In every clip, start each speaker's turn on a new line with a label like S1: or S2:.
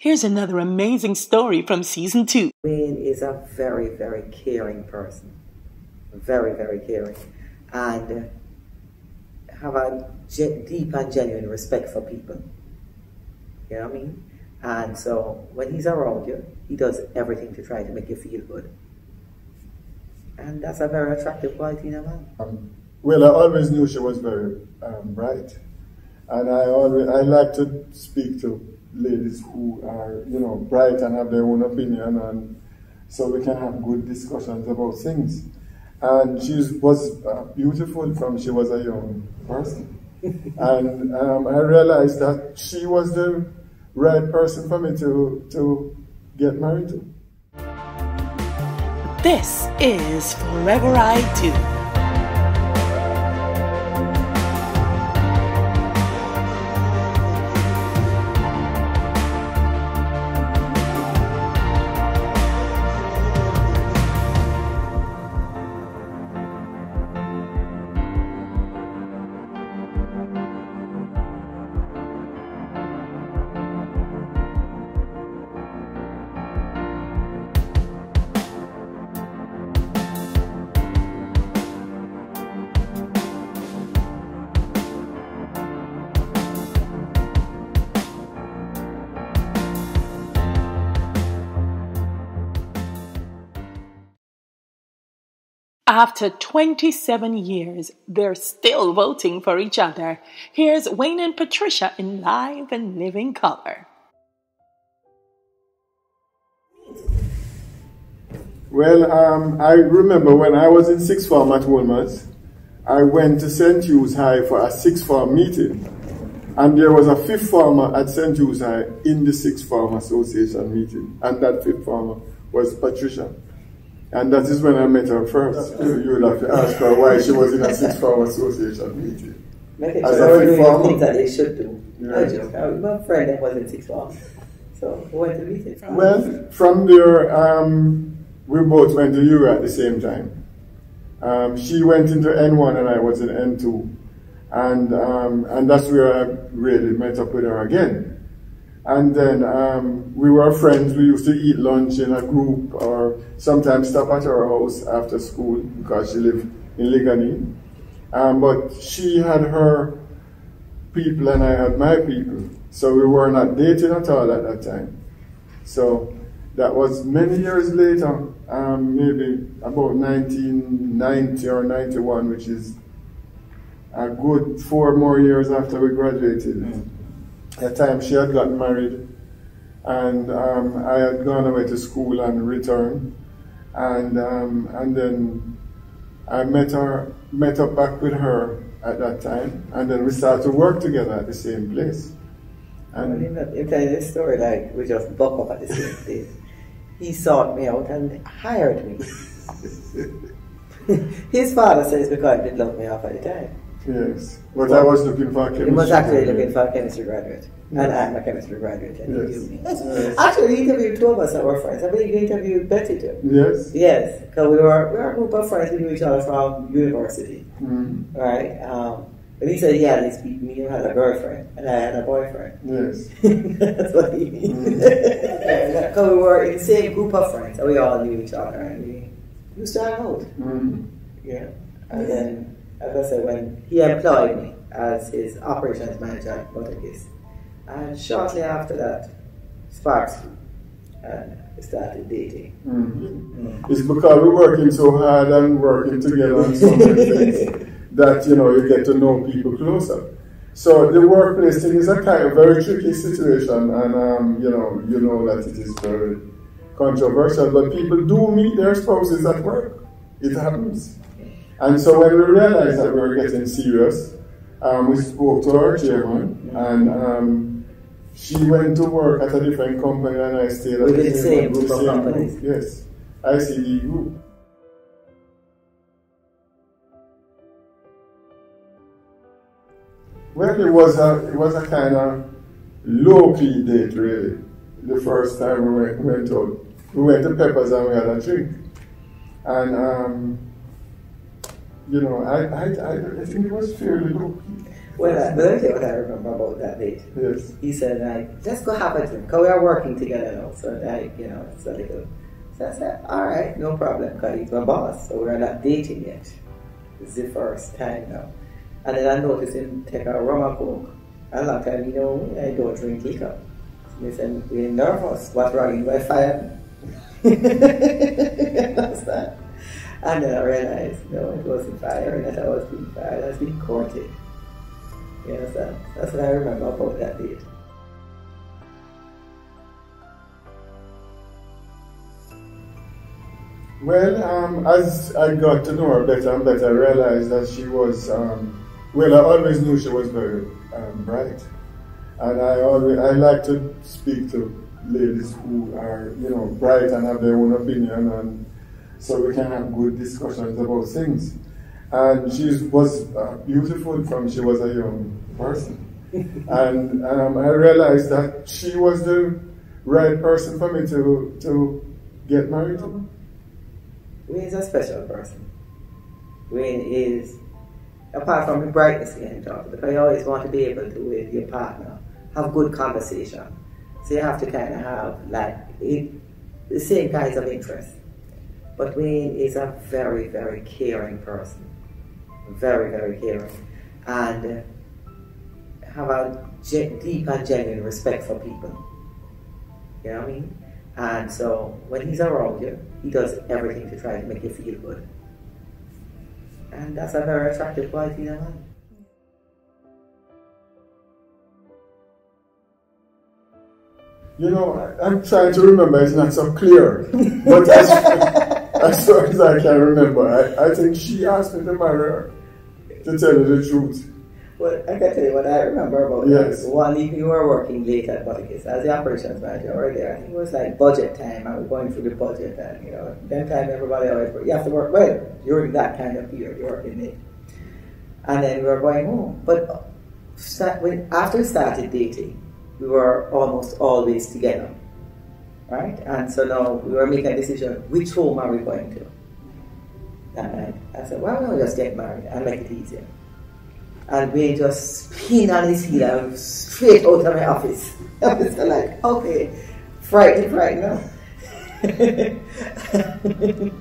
S1: Here's another amazing story from season 2.
S2: Wayne is a very, very caring person. Very, very caring. And have a deep and genuine respect for people. You know what I mean? And so when he's around you, he does everything to try to make you feel good. And that's a very attractive quality in a man.
S3: Well, I always knew she was very bright. And I like to speak to ladies who are, bright and have their own opinion, and so we can have good discussions about things. And she was beautiful from she was a young person. And I realized that she was the right person for me to get married to.
S1: This is Forever I Do. After 27 years, they're still voting for each other. Here's Wayne and Patricia in live and living color.
S3: Well, I remember when I was in sixth form at Wolmer's, I went to St. Hugh's High for a sixth form meeting. And there was a fifth former at St. Hugh's High in the sixth form association meeting. And that fifth former was Patricia. And that is when I met her first. You would have to ask her why she was in a sixth form association meeting.
S2: As a fifth former. Things that they should do. Yeah. My friend that was in sixth form. So we went to meet it.
S3: Well, from there, we both went to Euro at the same time. She went into N1 and I was in N2. And that's where I really met up with her again. And then we were friends. We used to eat lunch in a group or sometimes stop at her house after school because she lived in Ligani. But she had her people and I had my people. So we were not dating at all at that time. So that was many years later, maybe about 1990 or 91, which is a good 4 more years after we graduated. At the time she had gotten married, and I had gone away to school and returned, and then I met up back with her at that time, and then we started to work together at the same place. And
S2: you tell this story like we just buck up at the same place. He sought me out and hired me. His father says because he didn't love me off at the time.
S3: Yes, but I was looking for a chemistry.
S2: He was actually looking for a chemistry graduate. And I'm a chemistry graduate, and he knew me. Yes. Actually, he interviewed 2 of us that were friends. I believe he interviewed Betty too.
S3: Yes.
S2: Yes, because we were a group of friends. We knew each other from university. Right? But he said he had me had a girlfriend, and I had a boyfriend.
S3: Yes.
S2: That's what he means. Because we were in the same group of friends, and we all knew each other, and we used to hang out. Yeah. And then, as I said, when he employed me as his operations manager at Butterkiss, and shortly after that, sparks flew, and we started dating.
S3: It's because we're working so hard and working together on so many things that you get to know people closer. So the workplace thing is a kind of very tricky situation, and you know that it is very controversial. But people do meet their spouses at work. It happens. And so when we realized that we were getting serious, we spoke to our chairman, and she went to work at a different company, and I stayed at
S2: the same group of companies.
S3: Yes, ICD group. Well, it was a kind of low-key date, really. The first time we went out, we went to Peppers and we had a drink, and I think it was fairly low-key.
S2: Well, let me tell you what I remember about that date.
S3: Yes.
S2: He said, like, let's go have a drink, because we are working together now. So, like, you know, it's a little. So I said, all right, no problem, because he's my boss. So we're not dating yet. It's the first time now. And then I noticed him take a rum and coke. And like, you know, I don't drink liquor. So he said, we're nervous. What's wrong? You might fire me. Understand? And then I realized, no, it wasn't fire, that I was being fired. I was being courted. You understand? That's what I remember about that date.
S3: Well, as I got to know her better and better, I realized that she was, well, I always knew she was very bright. And I like to speak to ladies who are, you know, bright and have their own opinion, and so we can have good discussions about things. And she was beautiful from she was a young person. And I realized that she was the right person for me to get married to.
S2: Wayne is a special person. Wayne is, apart from the brightness in talk, because you always want to be able to, with your partner, have good conversation. So you have to kind of have, like, the same kinds of interests. But Wayne is a very, very caring person. Very, very caring. And have a deep and genuine respect for people. You know what I mean? And so when he's around you, he does everything to try to make you feel good. And that's a very attractive quality in a man.
S3: You know, I'm trying to remember, it's not so clear. But as far as I can remember, I think she asked me to marry her, to tell you the truth.
S2: Well, I can tell you what I remember about
S3: yes.
S2: that. One evening we were working late at Butticus as the operations manager over there. I think it was like budget time, and we were going through the budget, and you know, that time everybody always, you have to work, well, during that kind of period, you're working late. And then we were going home. But after we started dating, we were almost always together, right? And so now we were making a decision, which home are we going to? And I said, why don't we just get married and make it easier? And we just spin on his heel straight out of my office. I was like, okay, frightened, no?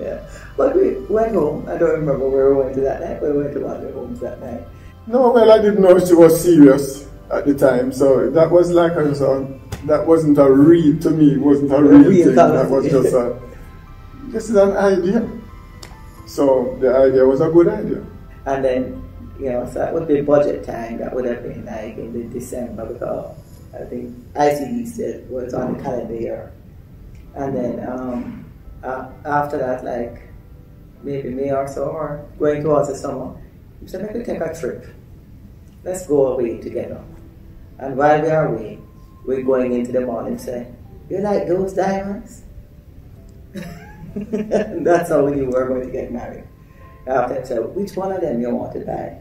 S2: Yeah. But we went home. I don't remember where we went to that night, but we went to one of the homes that night.
S3: No, well, I didn't know she was serious at the time, so that was like that wasn't a real, to me, it wasn't a real thing. That was just an idea. So the idea was a good idea.
S2: And then, you know, so that would be budget time. That would have been like in the December, because I think ICD said was on the calendar year. And then after that, like maybe May or so, or going towards the summer, we said, maybe take a trip. Let's go away together. And while we are away, we're going into the mall and say, you like those diamonds? And that's how we knew we were going to get married. After I said, which one of them you want to buy?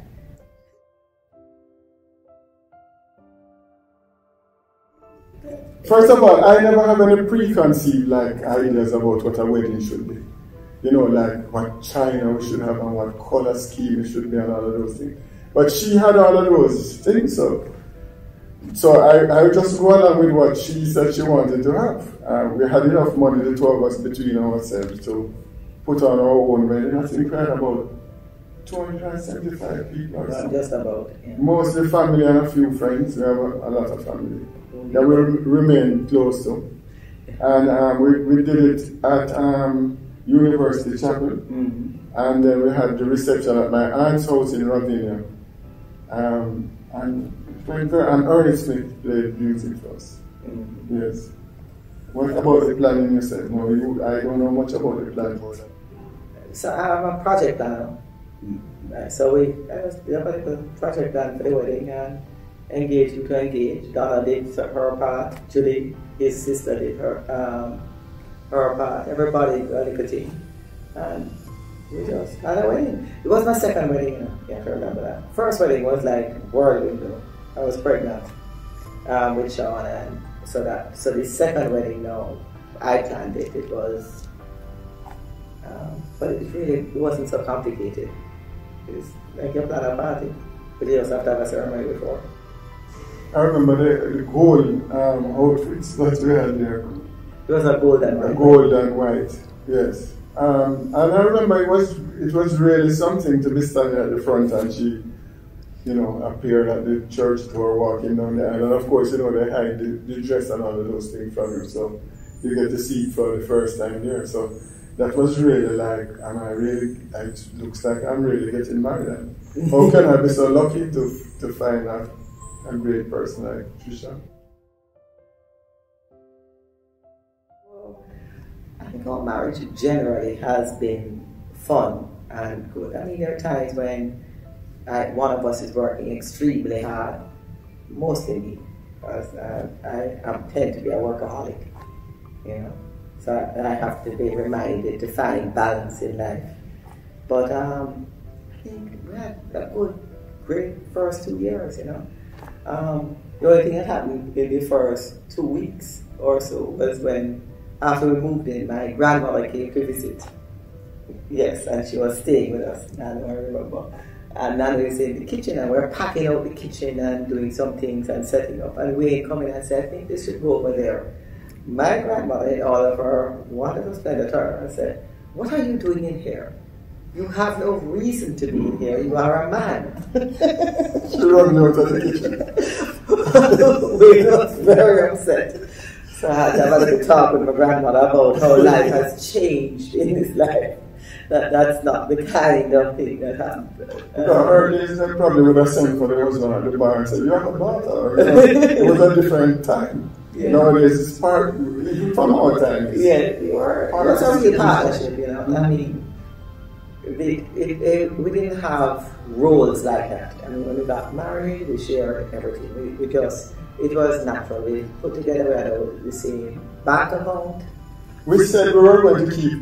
S3: First of all, I never have any preconceived ideas about what a wedding should be. You know, like what china we should have and what color scheme it should be and all of those things. But she had all of those things, so I just go along with what she said she wanted to have. We had enough money, the two of us, between ourselves to put on our own wedding. I think we had about 275 people or something.
S2: Just about. Yeah.
S3: Mostly family and a few friends. We have a lot of family that we remain close to. And we did it at University Chapel.
S2: Mm-hmm.
S3: And then we had the reception at my aunt's house in Ravinia. And Ernie Smith played music for us. Mm-hmm. Yes. What about the planning yourself? No, I don't know much about the planning.
S2: So I'm a project planner. So I was the project plan for the wedding, and engaged to engage. Donna did her part. Julie, his sister, did her part. Everybody a little team. And we just had a wedding. It was my second wedding, you know. You have to remember that. First wedding was like whirlwind, though. I was pregnant with Sean, and so the second wedding, no, I planned it. It was, but it wasn't so complicated. It's like you plan a party. But you just have to have a ceremony before.
S3: I remember the gold outfits that we had there.
S2: It was a gold and white.
S3: Gold and white, yes. And I remember it was really something to be standing at the front, and she, you know, appeared at the church door walking down the aisle. And of course, you know, they hide the dress and all of those things from you, so you get to see it for the first time there. So that was really like, it looks like I'm really getting married. How can I be so lucky to find a great person like Trisha?
S2: Well, I think our marriage generally has been fun and good. I mean, there are times when one of us is working extremely hard, mostly me, because I tend to be a workaholic, you know. So I have to be reminded to find balance in life. But I think we had a good, great first 2 years, you know. The only thing that happened in the first 2 weeks or so was when, after we moved in, my grandmother came to visit. Yes, and she was staying with us, Nana, I remember. And Nana was in the kitchen, and we were packing out the kitchen and doing some things and setting up. And Wayne come in and said, I think this should go over there. My grandmother, in all of her wonderful splendor, turned and said, what are you doing in here? You have no reason to be in here. You are a man.
S3: She ran out of the kitchen.
S2: We was very upset. So I had to have a little talk with my grandmother about how life has changed in his life. That's not the kind of thing that happened.
S3: Early days, they probably would have sent for the husband at the bar and said, you have a daughter. It was a different time. Yeah. Nowadays, it's part from our times.
S2: Yeah, it was a real partnership, you know. I mean, we didn't have roles like that. I mean, when we got married, we shared everything. It was natural. We put together, we had the same bank account.
S3: We said we were going to keep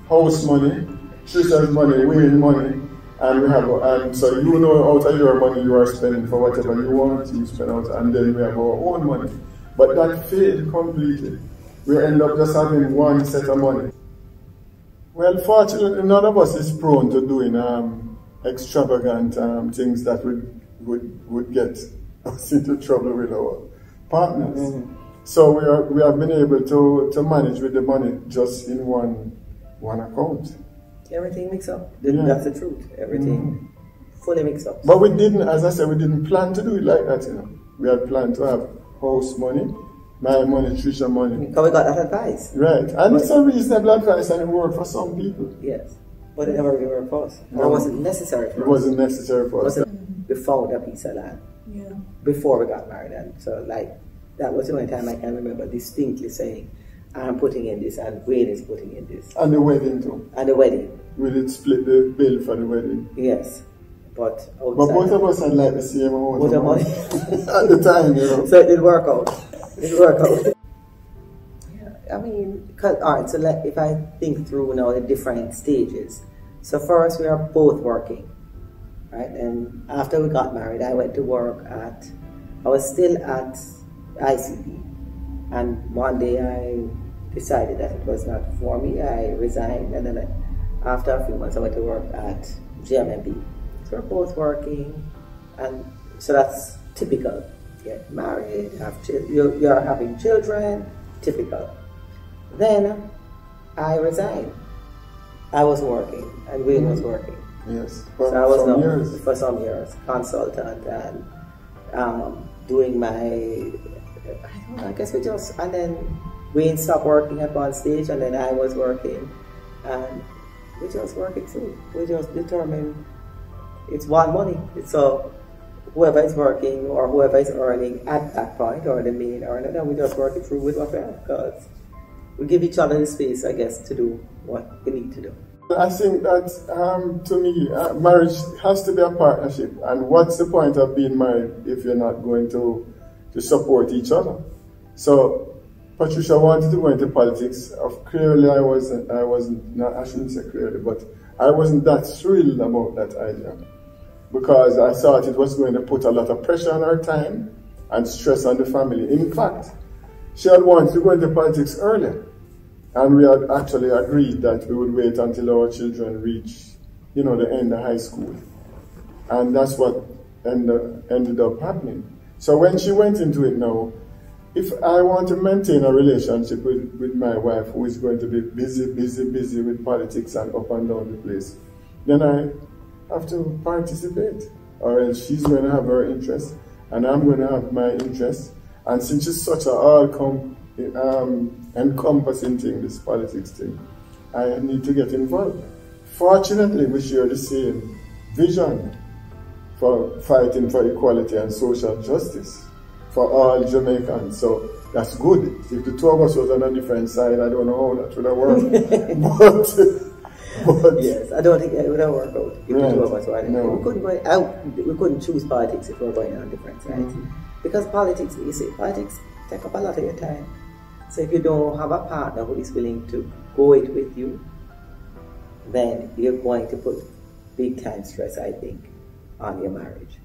S3: house money, Trisha's money, Wayne money, and we have, so you know out of your money you are spending for whatever you want, you spend out, and then we have our own money. But that failed completely. We end up just having one set of money. Well, fortunately, none of us is prone to doing extravagant things that would get us into trouble with our partners. Mm-hmm. So we have been able to manage with the money just in one account.
S2: Everything mixed up. That's the truth. Everything fully mixed up.
S3: But we didn't, as I said, we didn't plan to do it like that, you know. We had planned to have house money, my money, Trisha money.
S2: Because we got that advice.
S3: Right. And it's a reasonable advice and it worked for some people.
S2: Yes. But it never really worked for us. Or was it necessary for us?
S3: It wasn't necessary for us.
S2: We found a piece of land before we got married. And so, like, that was the only time I can remember distinctly saying, I'm putting in this and Wayne is putting in this.
S3: And the wedding too.
S2: And the wedding.
S3: We did split the bill for the wedding.
S2: Yes. But
S3: both of us had like the same amount of money. At the time, you know.
S2: So it did work out. It worked out. Yeah, I mean, alright, so if I think through now the different stages. So first we are both working, right? And after we got married, I went to work I was still at ICP. And one day I decided that it was not for me. I resigned, and then after a few months I went to work at GMMB. So we're both working, and so that's typical. Get married, you're having children, typical. Then I resigned. I was working, and Wayne was working.
S3: Yes,
S2: so I was for some years, consultant and doing my. I guess and then Wayne stopped working at one stage, and then I was working, and we just working through. We just determined it's one money. So whoever is working or whoever is earning at that point, or the main earner, then we just work it through with what we have, because we give each other the space, I guess, to do what we need to do.
S3: I think that, to me, marriage has to be a partnership. And what's the point of being married if you're not going to support each other? So Patricia wanted to go into politics. Clearly, I shouldn't say clearly, but I wasn't that thrilled about that idea, because I thought it was going to put a lot of pressure on her time and stress on the family. In fact, she had wanted to go into politics earlier, and we had actually agreed that we would wait until our children reach, the end of high school. And that's what ended up happening. So when she went into it now, if I want to maintain a relationship with my wife who is going to be busy with politics and up and down the place, then I have to participate, or else she's going to have her interests and I'm going to have my interests. And since it's such a encompassing thing, this politics thing, I need to get involved. Fortunately, we share the same vision for fighting for equality and social justice for all Jamaicans. So that's good. If the two of us was on a different side, I don't know how that would have worked. but
S2: yes, I don't think it would have worked out if
S3: right,
S2: the two of us were.
S3: no.
S2: We couldn't choose politics if we were going on different sides. Because politics, you see, politics take up a lot of your time. So if you don't have a partner who is willing to go it with you, then you're going to put big time stress, I think, on your marriage.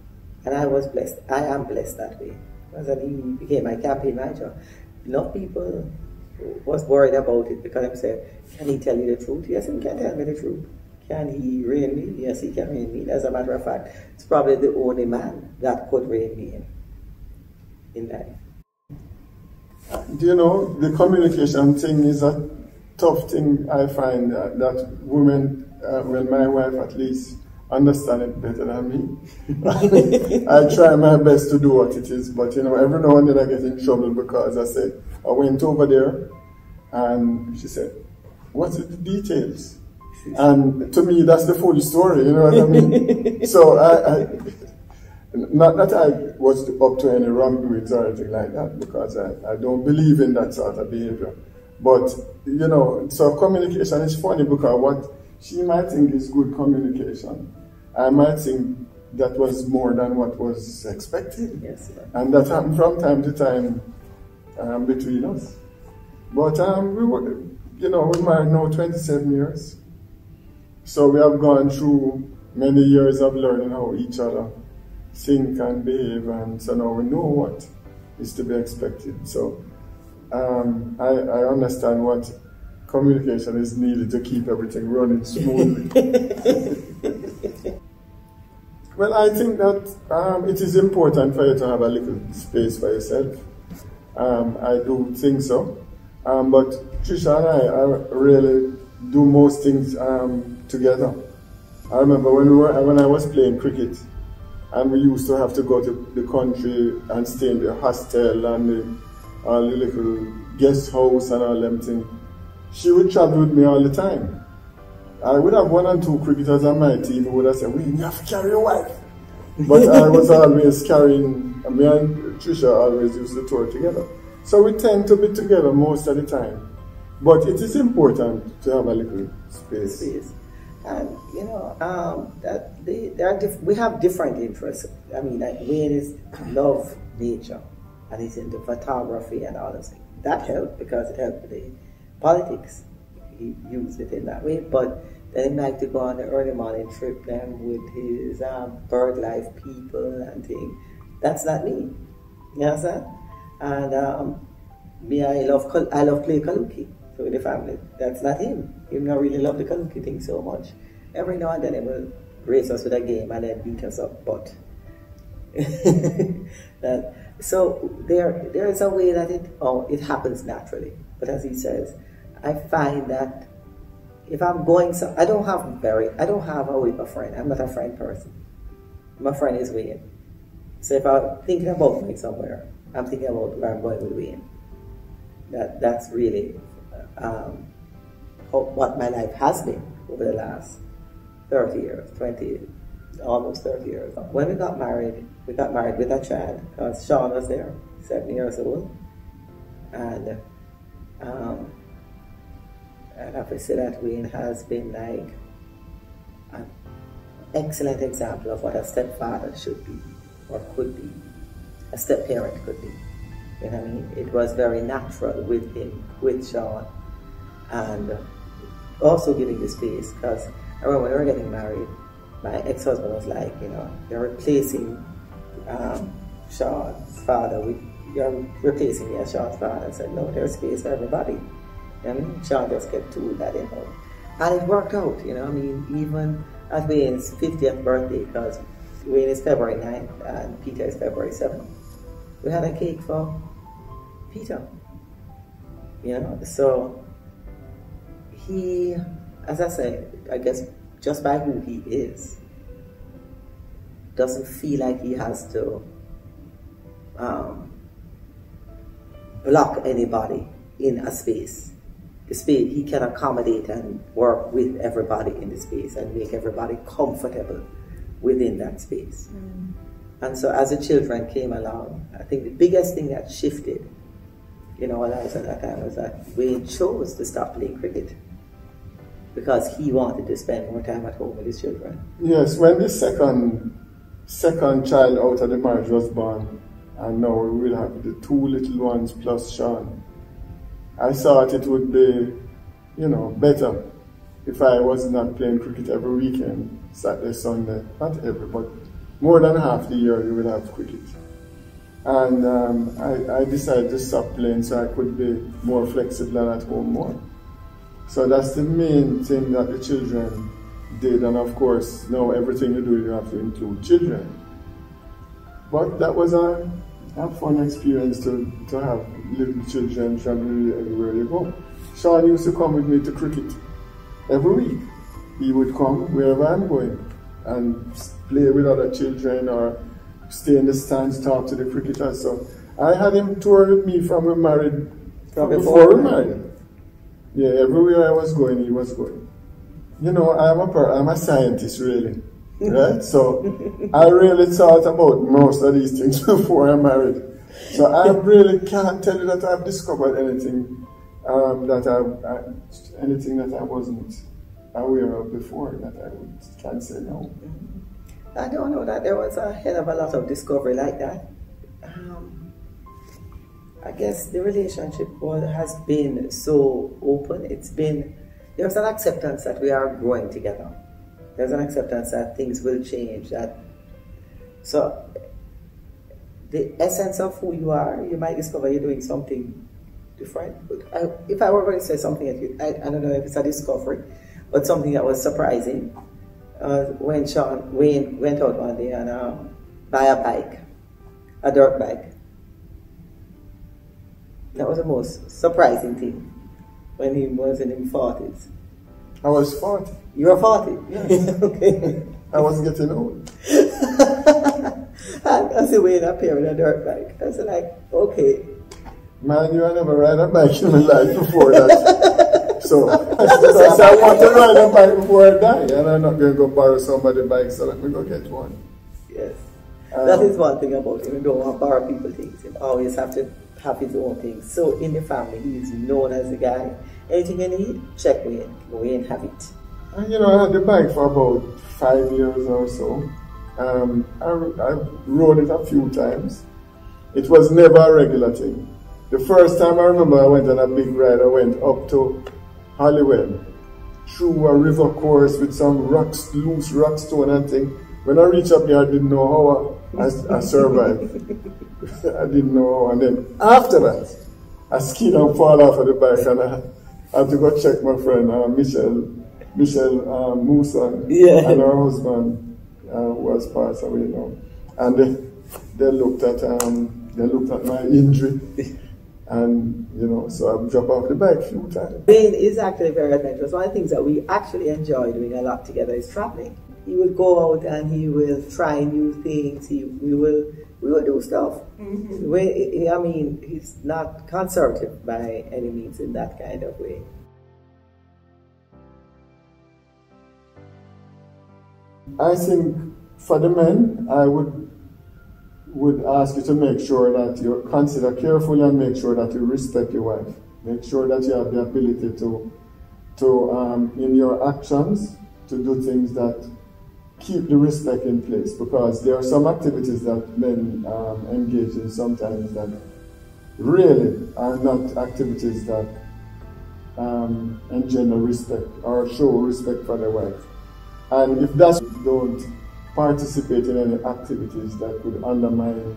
S2: And I was blessed. I am blessed that way. Because he became my campaign manager. Enough people was worried about it because I said, can he tell you the truth? Yes, he can tell me the truth. Can he rein me? Yes, he can rein me. As a matter of fact, it's probably the only man that could rein me in life.
S3: Do you know, the communication thing is a tough thing. I find that women, well, my wife at least, understand it better than me. I try my best to do what it is, but you know, every now and then I get in trouble because I said, I went over there and she said, what's the details? And to me, that's the full story, you know what I mean? So I not that I was up to any wrongdoings or anything like that, because I don't believe in that sort of behavior. But, you know, so communication is funny because what she might think is good communication, I might think that was more than what was expected.
S2: Yes,
S3: and that happened from time to time between us. But we were, you know, we're married now 27 years. So we have gone through many years of learning how each other think and behave, and so now we know what is to be expected. So I understand what communication is needed to keep everything running smoothly. Well, I think that it is important for you to have a little space for yourself. I do think so. But Trisha and I really do most things together. I remember when I was playing cricket, and we used to have to go to the country and stay in the hostel and all the little guest house and all them things. She would travel with me all the time. I would have 1 or 2 cricketers on my team who would have said, Wayne, you have to carry your wife. But I was always carrying, me and Trisha always used to tour together. So we tend to be together most of the time. But it is important to have a little space.
S2: And you know, we have different interests. I mean, Wayne is love nature, and he's into photography and all those things. That helped because it helped with the politics. He used it in that way. But then he liked to go on the early morning trip then with his bird life people and things. That's not me. You understand? And me, I love play kaluki. So with the family, that's not him. He don't really love the kaluki thing so much. Every now and then he will race us with a game and then beat us up, but so there is a way that it happens naturally. But as he says, I find that if I'm going I don't have a friend. I'm not a friend person. My friend is Wayne. So if I'm thinking about going somewhere, I'm thinking about where I'm going with Wayne. That's really what my life has been over the last 30 years, almost 30 years. When we got married with a child, because Sean was there, 7 years old. And I have to say that Wayne has been like an excellent example of what a stepfather should be, or could be, a step-parent could be. You know what I mean? It was very natural with him, with Sean, and also giving the space, because I remember when we were getting married, my ex-husband was like, you know, you're replacing Sean's father, you're replacing me as Sean's father. I said, no, there's space for everybody. You know what I mean? Sean just kept doing that, you know. And it worked out, you know, I mean, even at Wayne's 50th birthday, because Wayne is February 9th and Peter is February 7th. We had a cake for Peter. You know, so he, as I said, I guess just by who he is, doesn't feel like he has to block anybody in a space. The space, he can accommodate and work with everybody in the space and make everybody comfortable within that space. Mm. And so as the children came along, I think the biggest thing that shifted in our lives at that time was that Wayne chose to stop playing cricket because he wanted to spend more time at home with his children.
S3: Yes, when the second child out of the marriage was born, and now we will have the two little ones plus Sean, I thought it would be, you know, better if I was not playing cricket every weekend, Saturday, Sunday, not every, but more than half the year you would have cricket. And I decided to stop playing so I could be more flexible and at home more. So that's the main thing that the children did, and of course, now everything you do, you have to include children. But that was a fun experience to have little children traveling everywhere you go. Sean used to come with me to cricket every week. He would come wherever I'm going and play with other children or stay in the stands, talk to the cricketers. So I had him tour with me from we married, from before we married. Yeah, everywhere I was going, he was going. You know, I'm a scientist really, right? So I really thought about most of these things before I married. So I really can't tell you that I've discovered anything anything that I wasn't aware of before that I can say now.
S2: I don't know that there was a hell of a lot of discovery like that. I guess the relationship has been so open. There's an acceptance that we are growing together. There's an acceptance that things will change. So the essence of who you are, you might discover you're doing something different. If I were going to say something at you, I don't know if it's a discovery, but something that was surprising. When Wayne went out one day and buy a bike, a dirt bike. That was the most surprising thing when he was in his 40s.
S3: I was 40.
S2: You were 40? Yes. Okay.
S3: I was getting old.
S2: I see Wayne up here with a dirt bike. I was like, okay.
S3: Man, you never ride a bike in my life before that. So I want to ride a bike before I die, and I'm not going to go borrow somebody's bike, so let me go get one.
S2: Yes. That is one thing about him. He don't want to borrow people things. He always have to have his own things. So in the family, he is known as the guy. Anything you need, check Wayne. Wayne have it.
S3: And you know, I had the bike for about 5 years or so. I rode it a few times. It was never a regular thing. The first time I remember I went on a big ride, I went up to Halliwell, through a river course with some rocks, loose rock stone and thing. When I reached up there, I didn't know how I survived. I didn't know how. And then after that, I skied and fall off of the bike, and I had to go check my friend Michelle Mooson, yeah, and her husband was passed away now. And they looked at my injury. And, you know, so I've dropped off the bike a few times.
S2: Wayne is actually very adventurous. One of the things that we actually enjoy doing a lot together is traveling. He will go out and he will try new things. We will do stuff. Mm-hmm. I mean, he's not conservative by any means in that kind of way.
S3: I think for the men, I would ask you to make sure that you consider carefully and make sure that you respect your wife. Make sure that you have the ability to in your actions, to do things that keep the respect in place, because there are some activities that men engage in sometimes that really are not activities that engender respect or show respect for their wife. And if that's don't participate in any activities that could undermine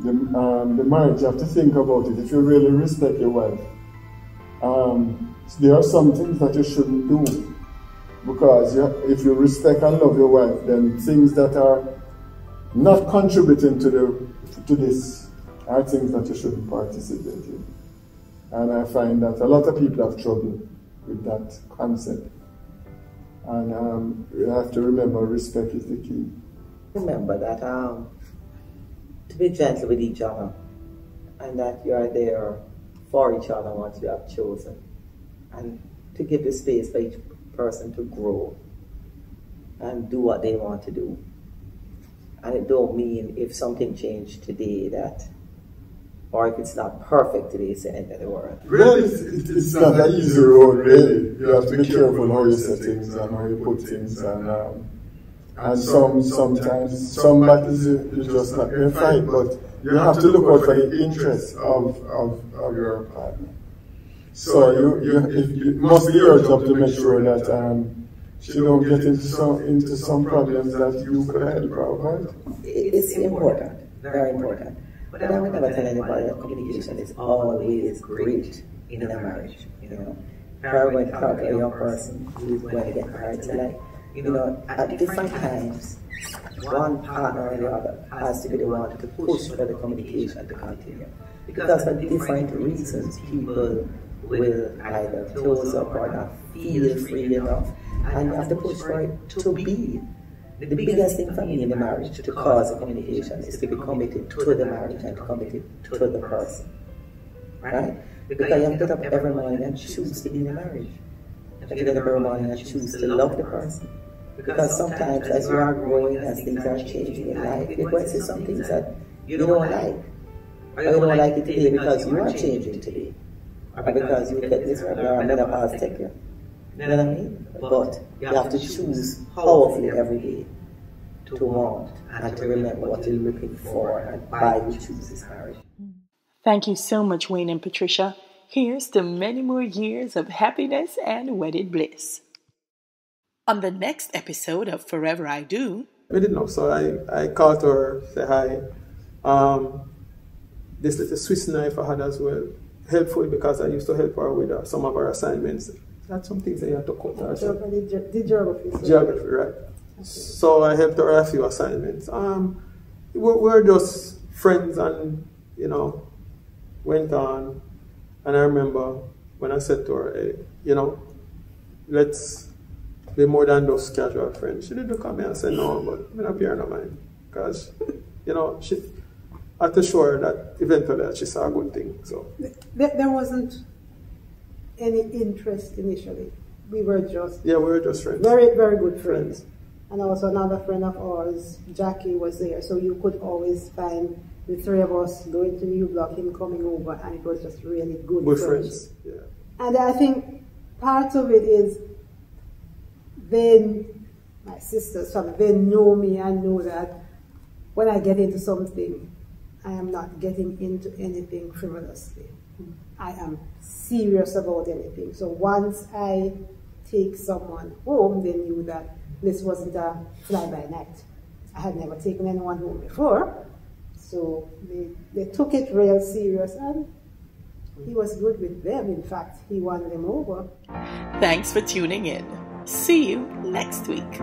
S3: the marriage, you have to think about it. If you really respect your wife, there are some things that you shouldn't do, because if you respect and love your wife, then things that are not contributing to this are things that you shouldn't participate in. And I find that a lot of people have trouble with that concept. And we have to remember respect is the key.
S2: Remember that to be gentle with each other, and that you are there for each other once you have chosen, and to give the space for each person to grow and do what they want to do. And it don't mean if something changed today that, or if it's not perfect today, it's the end of the world.
S3: Really, it's not an easy road, really. You have to be careful how you set things and how you put things. And sometimes some battles you just not going to fight, but you have to look out for the interests of your partner. So it must be your job to make sure that she don't get into some problems that you could help her avoid.
S2: It's important, very important. But I would never tell anybody that communication is always great in a marriage. You know, if I were going to talk to a young person who's going to get married tonight, you know, at different times, one partner or the other has to be the one to push for the communication to continue. Because for different reasons, people will either close up or not feel free enough, and you have to push for it to be. The biggest thing for me in the marriage to cause a communication is to be committed to the marriage and committed to the person. Right? Because you have to get up every morning and choose to be in the marriage. You have to get up every morning and choose to love the person. Because sometimes as you are growing, as things are changing in life, you're going to see some things that you don't like. Or you don't like it today because you are changing today. Or because you get this right now, menopause take you. You know what I mean? But you have to choose powerfully every day to want and to remember what you're looking for and why you choose this marriage.
S1: Thank you so much, Wayne and Patricia. Here's to many more years of happiness and wedded bliss. On the next episode of Forever I Do,
S4: we didn't know, so I called her, say hi. This little Swiss knife I had as well, helpful because I used to help her with some of her assignments. That's some things that you have to cut her.
S5: The geography. So.
S4: Geography, right. Okay. So I helped her a few assignments. We're just friends and, you know, went on. And I remember when I said to her, hey, you know, let's be more than those casual friends. She did look at me and say, no, but I'm not here no mind. Because, you know, I had to show her that eventually she saw a good thing. So
S5: there wasn't any interest initially. We were just
S4: friends.
S5: Very, very good friends. And also another friend of ours, Jackie, was there. So you could always find the three of us going to New Block, him coming over, and it was just really good
S4: friends. Yeah.
S5: And I think part of it is my sisters, they know me and know that when I get into something, I am not getting into anything frivolously. I am serious about anything. So once I take someone home, they knew that this wasn't a fly-by-night. I had never taken anyone home before. So they took it real serious, and he was good with them. In fact, he won them over.
S1: Thanks for tuning in. See you next week.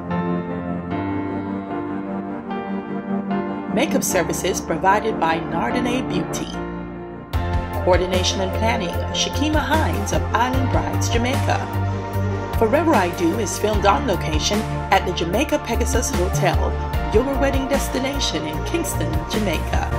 S1: Makeup services provided by Nardine Beauty. Coordination and planning, Shakima Hines of Island Brides, Jamaica. Forever I Do is filmed on location at the Jamaica Pegasus Hotel, your wedding destination in Kingston, Jamaica.